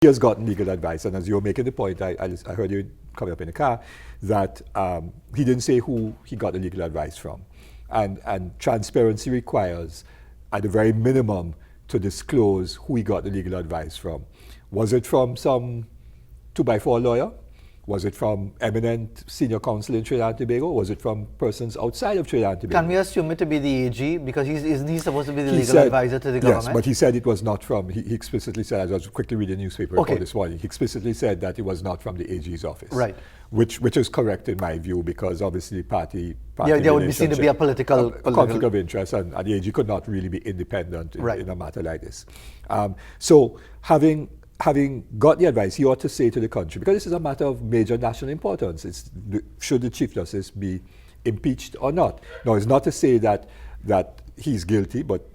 he has gotten legal advice. And as you were making the point, I heard you coming up in the car, that he didn't say who he got the legal advice from. And transparency requires, at the very minimum, to disclose who he got the legal advice from. Was it from some 2x4 lawyer? Was it from eminent senior counsel in Trinidad and Tobago? Was it from persons outside of Trinidad and Tobago? Can we assume it to be the AG? Because isn't he supposed to be the legal advisor to the government? Yes, but he said it was not from, he explicitly said, as I was quickly reading the newspaper report this morning, he explicitly said that it was not from the AG's office. Right. Which is correct in my view, because obviously party there would be seen to be a political conflict of interest, and the AG could not really be independent in a matter like this. So having got the advice, he ought to say to the country, because this is a matter of major national importance, should the Chief Justice be impeached or not? Now, it's not to say that he's guilty, but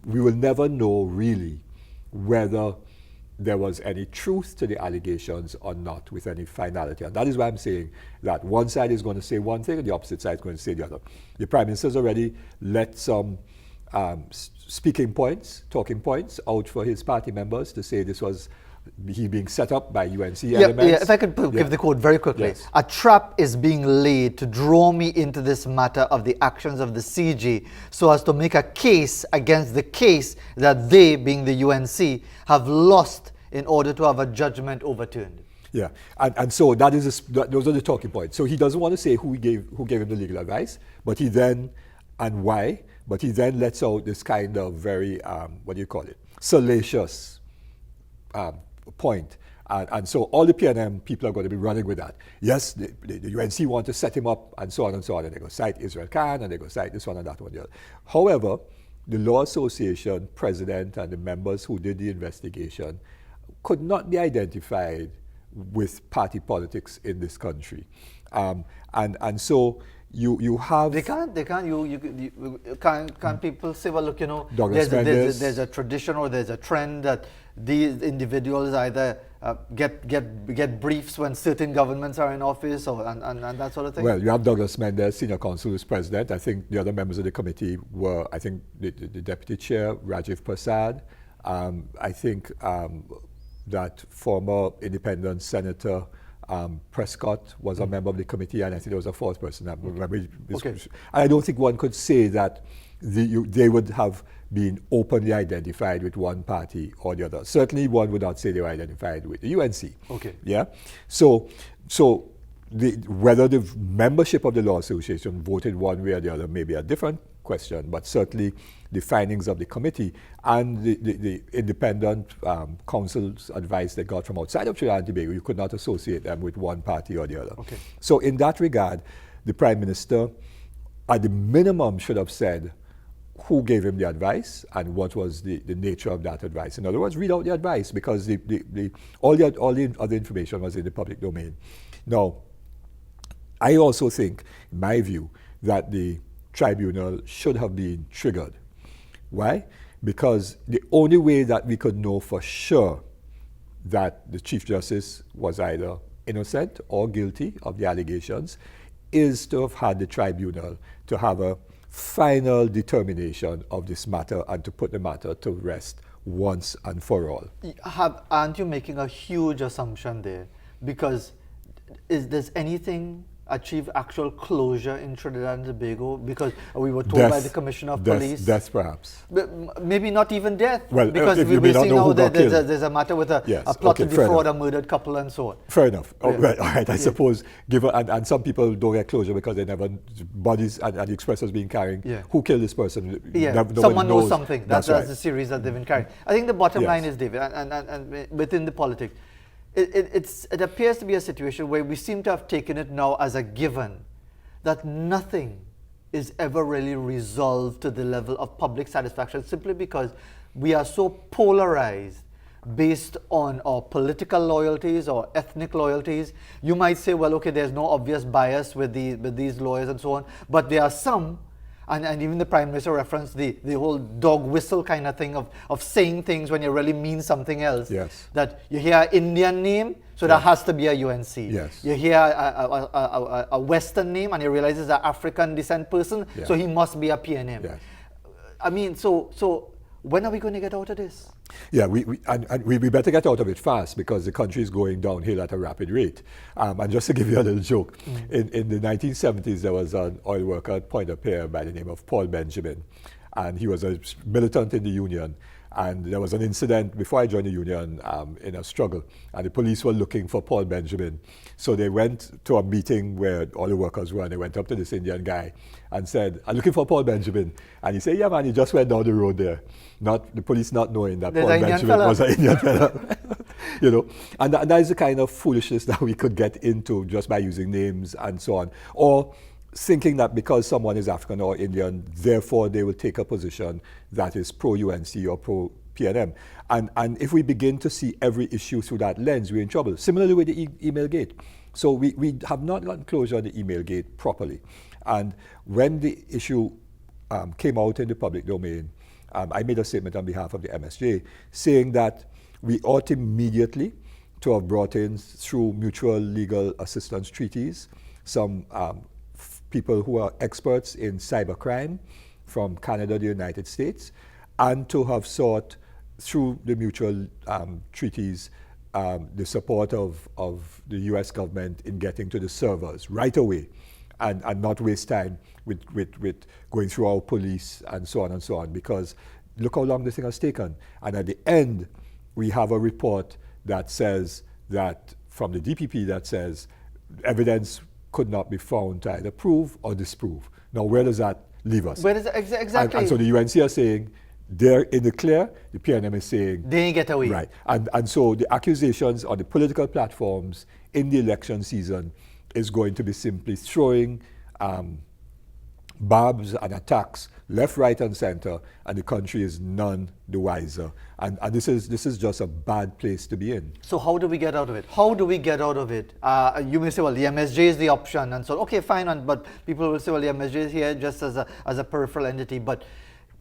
we will never know really whether there was any truth to the allegations or not with any finality. And that is why I'm saying that one side is going to say one thing and the opposite side is going to say the other. The Prime Minister's already let some talking points out for his party members to say this was he being set up by UNC elements. Yeah, if I could give the quote very quickly. Yes. A trap is being laid to draw me into this matter of the actions of the CG so as to make a case against the case that they, being the UNC, have lost in order to have a judgment overturned. Yeah, and so those are the talking points. So he doesn't want to say who gave him the legal advice, but he then, and why, but he then lets out this kind of very, salacious point. And so all the PNM people are going to be running with that. Yes, the UNC want to set him up and so on and so on, and they go cite Israel Khan, and they go cite this one and that one. However, the Law Association president and the members who did the investigation could not be identified with party politics in this country. And so you have... Can't people say, well, look, there's a tradition or there's a trend that these individuals either get briefs when certain governments are in office and that sort of thing? Well, you have Douglas Mendes, senior counsel, who's president. I think the other members of the committee were, I think, the deputy chair, Rajiv Prasad. I think that former independent senator Prescott was a member of the committee, and I think there was a fourth person. I remember. I don't think one could say that they would have been openly identified with one party or the other. Certainly, one would not say they were identified with the UNC. Okay. Yeah. So whether the membership of the Law Association voted one way or the other may be a different question, but certainly the findings of the committee and the independent counsel's advice they got from outside of Trinidad and Tobago, you could not associate them with one party or the other. Okay. So in that regard, the Prime Minister, at the minimum, should have said who gave him the advice and what was the nature of that advice. In other words, read out the advice, because all the other information was in the public domain. Now, I also think, in my view, that the tribunal should have been triggered. Why? Because the only way that we could know for sure that the Chief Justice was either innocent or guilty of the allegations is to have had the tribunal to have a final determination of this matter and to put the matter to rest once and for all. Aren't you making a huge assumption there? Because does anything achieve actual closure in Trinidad and Tobago? Because we were told by the Commissioner of Police. Death, perhaps. But maybe not even death. Well, because we're seeing now that there's a matter with a plot to defraud a murdered couple and so on. Fair enough. Yeah. Right, all right. I suppose, and some people don't get closure because they never, bodies and the express has been carrying. Yeah. Who killed this person? Yeah, someone knows something. That's right. The series that they've been carrying. I think the bottom line is, David, and within the politics, it appears to be a situation where we seem to have taken it now as a given that nothing is ever really resolved to the level of public satisfaction, simply because we are so polarized based on our political loyalties or ethnic loyalties. You might say, well, okay, there's no obvious bias with these lawyers and so on, but there are some, and even the Prime Minister referenced the whole dog whistle kind of thing of saying things when you really mean something else. Yes. That you hear an Indian name, so that has to be a UNC. Yes. You hear a Western name and you realize it's an African descent person, so he must be a PNM. Yes. I mean, so When are we going to get out of this? Yeah, we better get out of it fast because the country is going downhill at a rapid rate. And just to give you a little joke, in the 1970s, there was an oil worker at Point-a-Pierre by the name of Paul Benjamin. And he was a militant in the union. And there was an incident before I joined the union in a struggle. And the police were looking for Paul Benjamin. So they went to a meeting where all the workers were, and they went up to this Indian guy and said, "I'm looking for Paul Benjamin." And he said, "Yeah, man, he just went down the road there." Not the police not knowing that Paul Benjamin was an Indian fella. You know, and that is the kind of foolishness that we could get into just by using names and so on. Or thinking that because someone is African or Indian, therefore they will take a position that is pro-UNC or pro-PNM. And if we begin to see every issue through that lens, we're in trouble. Similarly with the email gate. So we have not gotten closure on the email gate properly. And when the issue came out in the public domain, I made a statement on behalf of the MSJ saying that we ought immediately to have brought in, through mutual legal assistance treaties, some people who are experts in cybercrime from Canada, the United States, and to have sought through the mutual treaties the support of the US government in getting to the servers right away and not waste time with going through our police and so on, because look how long this thing has taken. And at the end, we have a report that says that, from the DPP, that says evidence could not be found to either prove or disprove. Now, where does that leave us? Where does exactly? And so the UNC are saying they're in the clear, the PNM is saying they ain't get away. Right. And so the accusations on the political platforms in the election season is going to be simply throwing barbs and attacks left, right, and center, and the country is none the wiser. And this is just a bad place to be in. So how do we get out of it? How do we get out of it? You may say, well, the MSJ is the option, and so okay, fine. But people will say, well, the MSJ is here just as a peripheral entity. But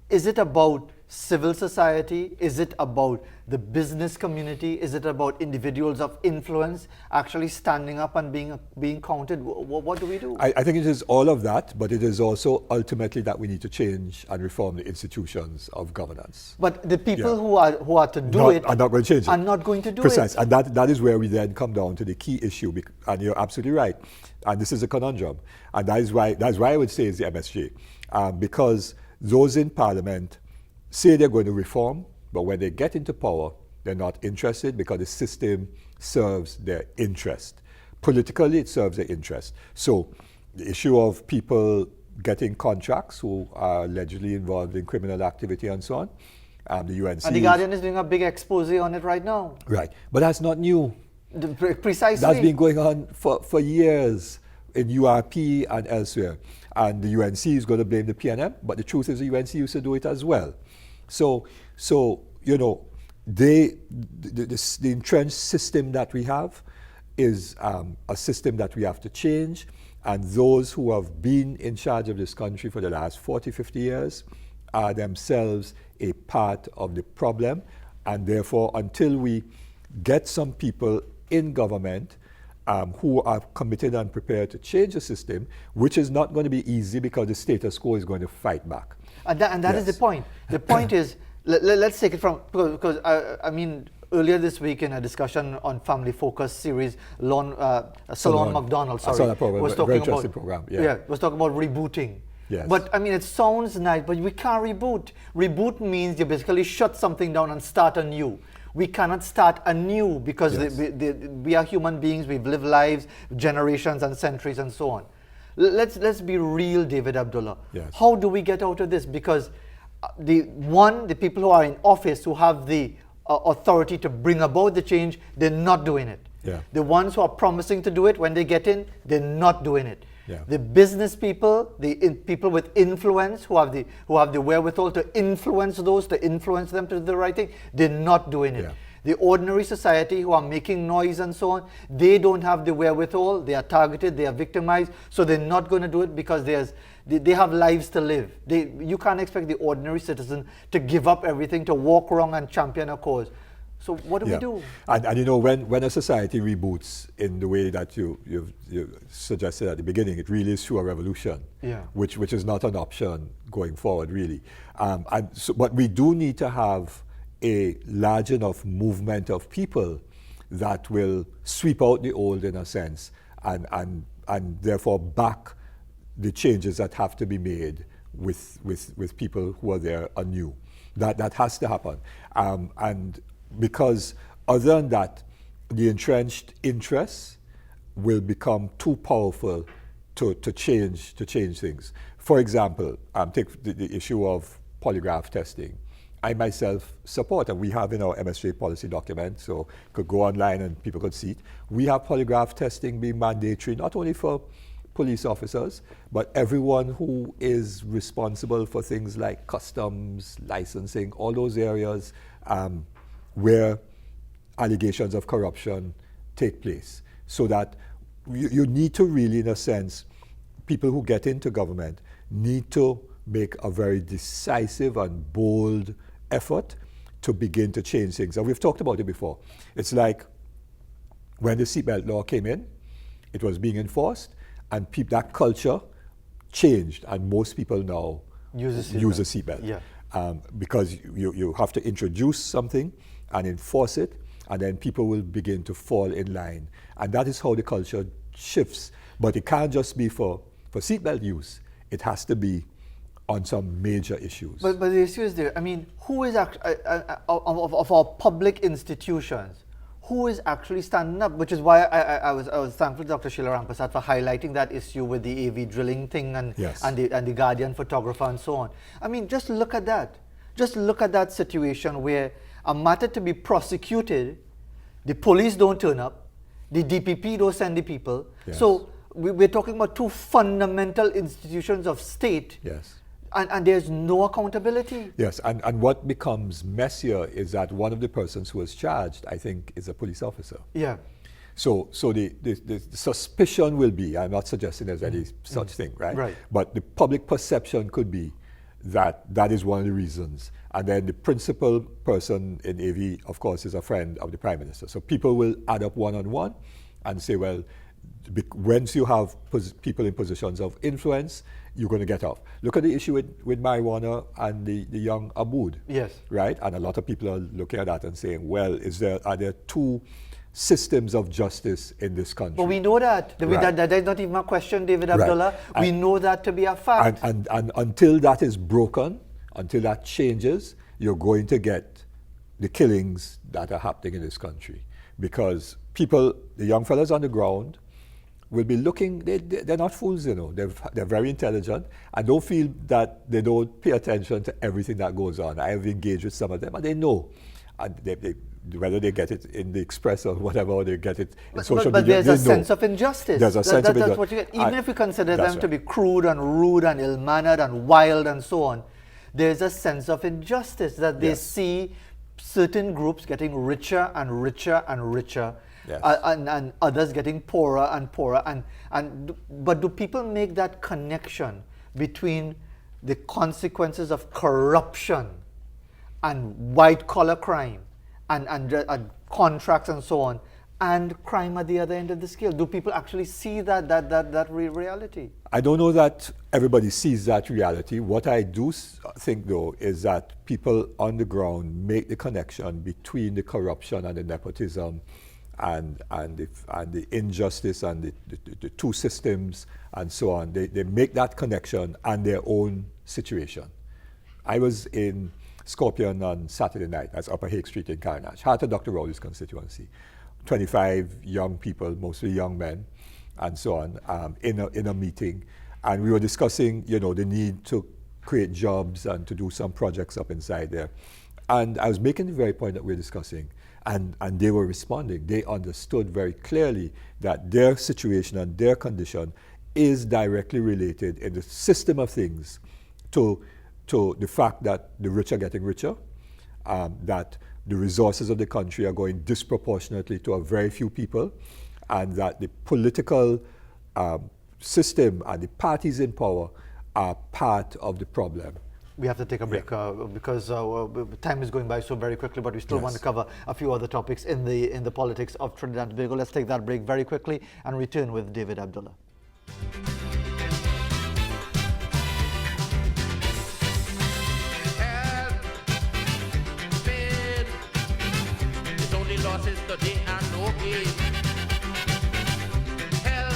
is it about civil society? Is it about the business community? Is it about individuals of influence actually standing up and being counted? What do we do? I think it is all of that, but it is also ultimately that we need to change and reform the institutions of governance. But the people who are to do it are not going to change it. Are not going to do Precise. it. And that is where we then come down to the key issue, and you're absolutely right. And this is a conundrum. And that is why I would say it's the MSJ. Because those in Parliament say they're going to reform, but when they get into power, they're not interested because the system serves their interest. Politically, it serves their interest. So the issue of people getting contracts who are allegedly involved in criminal activity and so on, the UNC... And the Guardian is doing a big expose on it right now. Right. But that's not new. Precisely. That's been going on for years in URP and elsewhere. And the UNC is going to blame the PNM, but the truth is the UNC used to do it as well. So you know, the entrenched system that we have is a system that we have to change, and those who have been in charge of this country for the last 40, 50 years are themselves a part of the problem, and therefore until we get some people in government who are committed and prepared to change the system, which is not going to be easy because the status quo is going to fight back. And that is the point. The point is, let's take it from, because I mean, earlier this week in a discussion on Family Focus series, Salon McDonald, was talking about program. Was talking about rebooting. Yes. But I mean, it sounds nice, but we can't reboot. Reboot means you basically shut something down and start anew. We cannot start anew because we are human beings. We've lived lives, generations and centuries and so on. Let's be real, David Abdulah. Yes. How do we get out of this? Because the people who are in office, who have the authority to bring about the change, they're not doing it. Yeah. The ones who are promising to do it, when they get in, they're not doing it. Yeah. The business people, people with influence, who have the wherewithal to influence them to do the right thing, they're not doing it. Yeah. The ordinary society who are making noise and so on, they don't have the wherewithal, they are targeted, they are victimized, so they're not going to do it because they have lives to live. You can't expect the ordinary citizen to give up everything, to walk around and champion a cause. So what do we do? And you know, when a society reboots in the way that you suggested at the beginning, it really is through a revolution, which is not an option going forward, really. But we do need to have a large enough movement of people that will sweep out the old, in a sense, and therefore back the changes that have to be made with people who are there anew. That has to happen. And because other than that, the entrenched interests will become too powerful to change things. For example, take the issue of polygraph testing. I myself support, and we have in our MSJ policy document, so you could go online and people could see it. We have polygraph testing being mandatory not only for police officers, but everyone who is responsible for things like customs, licensing, all those areas where allegations of corruption take place. So that you need to really, in a sense, people who get into government need to make a very decisive and bold effort to begin to change things. And we've talked about it before. It's like when the seatbelt law came in, it was being enforced, and that culture changed, and most people now use a seatbelt. Because you have to introduce something and enforce it, and then people will begin to fall in line. And that is how the culture shifts. But it can't just be for seatbelt use. It has to be on some major issues. But the issue is there. I mean, who is of our public institutions, who is actually standing up? Which is why I was thankful to Dr. Sheila Rampersad for highlighting that issue with the AV drilling thing and the Guardian photographer and so on. I mean, just look at that. Just look at that situation where a matter to be prosecuted, the police don't turn up, the DPP don't send the people. So we're talking about two fundamental institutions of state. And there's no accountability. And what becomes messier is that one of the persons who is charged, I think, is a police officer. So the suspicion will be, I'm not suggesting there's any such thing, right? But the public perception could be that is one of the reasons. And then the principal person in AV, of course, is a friend of the Prime Minister. So people will add up one on one and say, well, once you have people in positions of influence, you're going to get off. Look at the issue with marijuana and the young Abood. Right? And a lot of people are looking at that and saying, well, are there two systems of justice in this country? But we know that. There's not even a question, David Abdulah. We know that to be a fact. And until that is broken, until that changes, you're going to get the killings that are happening in this country. Because people, the young fellas on the ground, will be looking, they're not fools, you know. They're very intelligent, and don't feel that they don't pay attention to everything that goes on. I have engaged with some of them, and they know. And whether they get it in the Express or whatever, or they get it in social media, but there's a sense of injustice. There's a sense of injustice. That's what you get. Even if we consider them to be crude and rude and ill-mannered and wild and so on, there's a sense of injustice that they see certain groups getting richer and richer and richer, and others getting poorer and poorer. But do people make that connection between the consequences of corruption and white-collar crime and contracts and so on, and crime at the other end of the scale? Do people actually see that reality? I don't know that everybody sees that reality. What I do think, though, is that people on the ground make the connection between the corruption and the nepotism and the injustice and the two systems and so on. They make that connection and their own situation. I was in Scorpion on Saturday night. That's Upper Hake Street in Carnage, heart of Dr. Rowley's constituency. 25 young people, mostly young men, and so on, in a meeting. And we were discussing, the need to create jobs and to do some projects up inside there. And I was making the very point that we're discussing, and they were responding. They understood very clearly that their situation and their condition is directly related in the system of things to the fact that the rich are getting richer, that the resources of the country are going disproportionately to a very few people, and that the political system and the parties in power are part of the problem. We have to take a break because time is going by so very quickly, but we still want to cover a few other topics in the politics of Trinidad and Tobago. Let's take that break very quickly and return with David Abdulah. Losses today and no gain. Hell.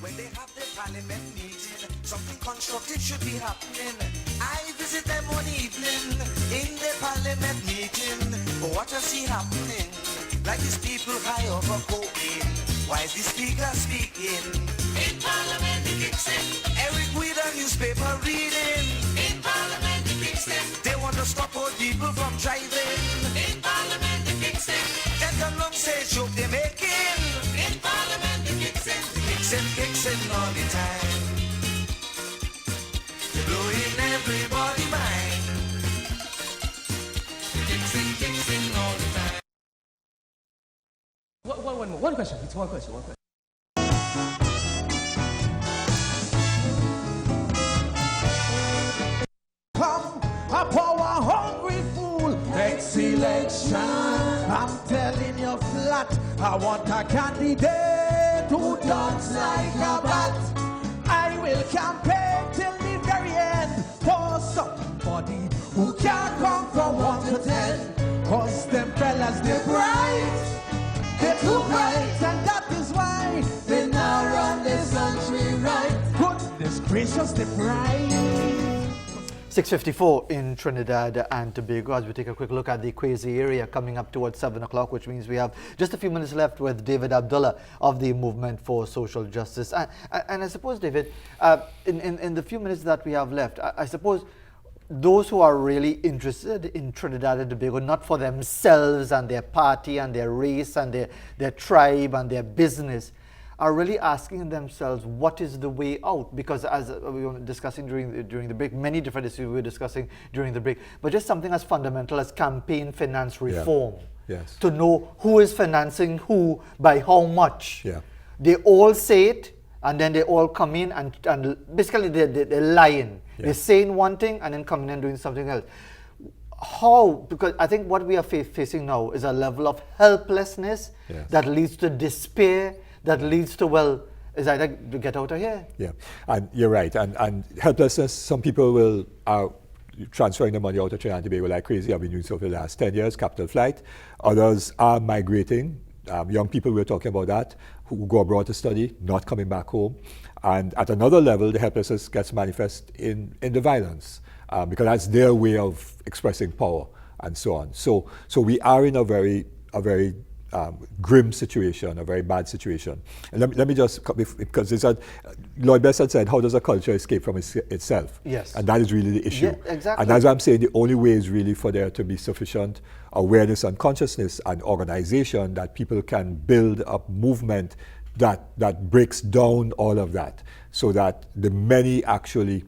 When they have their parliament meeting, something constructive should be happening. I visit them one evening in the parliament meeting. But what I see happening? Like these people high over cocaine. Why is the speaker speaking? In parliament the Kingston. Eric with a newspaper reading. In parliament the Kingston. They want to stop old people from driving. In parliament the Kingston. Then the long say joke they making. In parliament the Kingston. Kicking all the time, blowing everybody mind. Kicking all the time. One question. It's one question. Come, a power-hungry fool. Next election, I'm telling you flat, I want a candidate who dance like a bat. I will campaign till the very end for somebody who can come from 1 to 10. Cause them fellas, they're bright, they're too bright, and that is why they now run this country right. Goodness gracious, they're bright. 6:54 in Trinidad and Tobago as we take a quick look at the Quasi area coming up towards 7 o'clock, which means we have just a few minutes left with David Abdulah of the Movement for Social Justice. And I suppose, David, in the few minutes that we have left, I suppose those who are really interested in Trinidad and Tobago, not for themselves and their party and their race and their tribe and their business, are really asking themselves what is the way out, because as we were discussing during the break, many different issues we were discussing during the break, but just something as fundamental as campaign finance reform. Yes. To know who is financing who by how much. Yeah. They all say it and then they all come in and basically they're lying. Yeah. They're saying one thing and then coming and doing something else. How? Because I think what we are facing now is a level of helplessness that leads to despair, that leads to, well, is either to get out of here. Yeah, and you're right. And helplessness, some people are transferring the money out of Trinidad and Tobago like crazy. I've been doing so for the last 10 years, capital flight. Others are migrating. Young people, we're talking about that, who go abroad to study, not coming back home. And at another level, the helplessness gets manifest in the violence. because that's their way of expressing power and so on. So we are in a very grim situation, a very bad situation. And let me just, because it's Lloyd Best had said, how does a culture escape from itself? Yes. And that is really the issue. Yeah, exactly. And as I'm saying, the only way is really for there to be sufficient awareness and consciousness and organization that people can build a movement that breaks down all of that, so that the many actually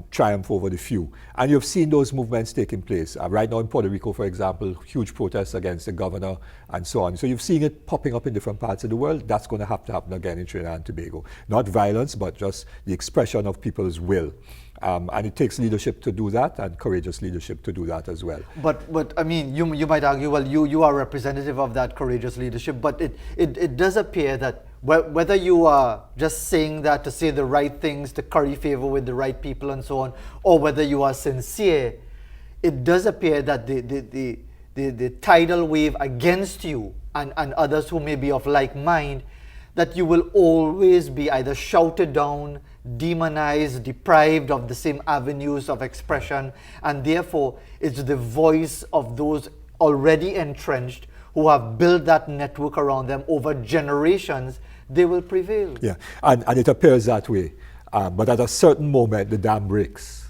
triumph over the few. And you've seen those movements taking place. Right now in Puerto Rico, for example, huge protests against the governor and so on. So you've seen it popping up in different parts of the world. That's going to have to happen again in Trinidad and Tobago. Not violence, but just the expression of people's will. And it takes leadership to do that, and courageous leadership to do that as well. But I mean, you might argue, well, you are representative of that courageous leadership, but it does appear that whether you are just saying that to say the right things, to curry favor with the right people and so on, or whether you are sincere, it does appear that the tidal wave against you and others who may be of like mind, that you will always be either shouted down, demonized, deprived of the same avenues of expression, and therefore it's the voice of those already entrenched who have built that network around them over generations, they will prevail. Yeah, and it appears that way. But at a certain moment, the dam breaks.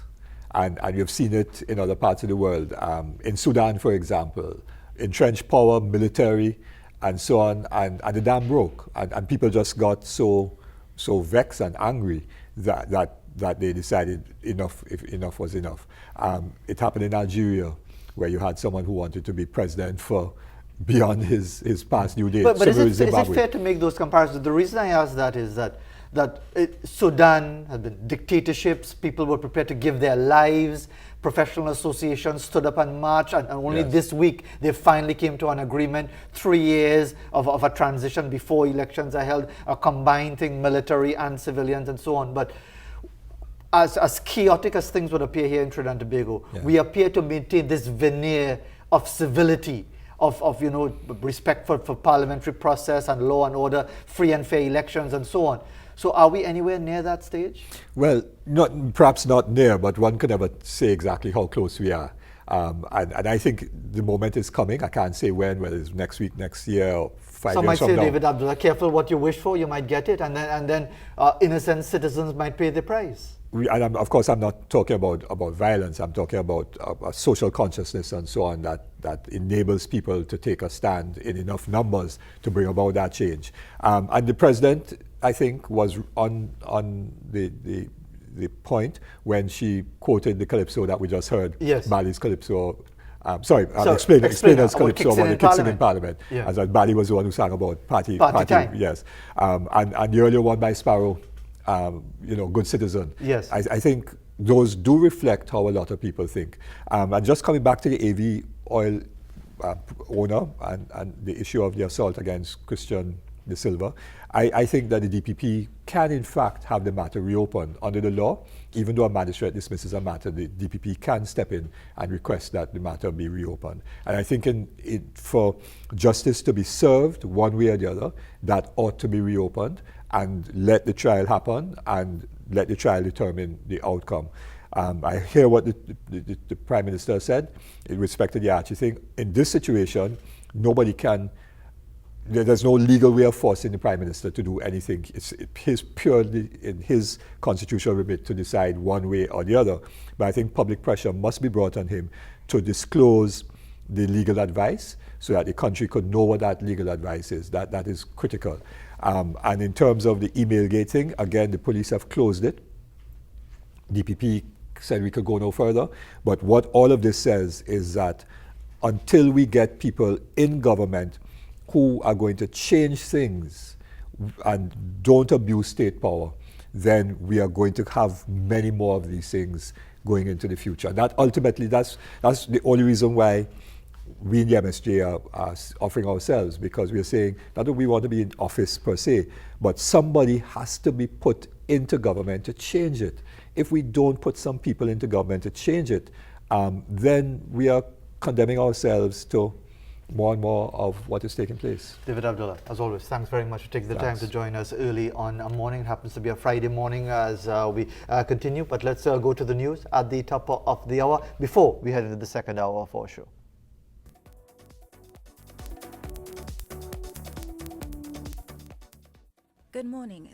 And you've seen it in other parts of the world. In Sudan, for example, entrenched power, military, and so on, and the dam broke. And people just got so vexed and angry that they decided enough was enough. It happened in Algeria, where you had someone who wanted to be president for beyond his past due date. But is it fair to make those comparisons? The reason I ask that is that Sudan has been dictatorships, people were prepared to give their lives, professional associations stood up and marched, and only this week they finally came to an agreement, 3 years of a transition before elections are held, a combined thing, military and civilians and so on. But as chaotic as things would appear here in Trinidad and Tobago, we appear to maintain this veneer of civility, of respect for parliamentary process and law and order, free and fair elections and so on. So are we anywhere near that stage? Well, perhaps not near, but one can never say exactly how close we are. And I think the moment is coming. I can't say when, whether it's next week, next year, or 5 years from now. Some might say, David Abdulah, careful what you wish for, you might get it, and then innocent citizens might pay the price. Of course, I'm not talking about violence. I'm talking about social consciousness and so on that enables people to take a stand in enough numbers to bring about that change. And the president, I think, was on the point when she quoted the calypso that we just heard, Bali's calypso. Explainer's calypso about the kicks in Parliament. Yeah. As Bali was the one who sang about party time. Yes. And the earlier one by Sparrow, Good Citizen. Yes. I think those do reflect how a lot of people think. And just coming back to the AV oil owner and the issue of the assault against Christian De Silva, I think that the DPP can in fact have the matter reopened under the law. Even though a magistrate dismisses a matter, the DPP can step in and request that the matter be reopened. And I think for justice to be served one way or the other, that ought to be reopened and let the trial happen and let the trial determine the outcome. I hear what the Prime Minister said in respect to the Archie thing. In this situation, there's no legal way of forcing the Prime Minister to do anything. It's purely in his constitutional remit to decide one way or the other. But I think public pressure must be brought on him to disclose the legal advice so that the country could know what that legal advice is. That is critical. And in terms of the email gating, again, the police have closed it. DPP said we could go no further. But what all of this says is that until we get people in government who are going to change things and don't abuse state power, then we are going to have many more of these things going into the future. And that ultimately, that's the only reason why we in the MSJ are offering ourselves, because we are saying not that we want to be in office per se, but somebody has to be put into government to change it. If we don't put some people into government to change it, then we are condemning ourselves to more and more of what is taking place. David Abdulah, as always, thanks very much for taking the time Thanks. to join us early on a morning. It happens to be a Friday morning as we continue, but let's go to the news at the top of the hour before we head into the second hour of our show. Good morning.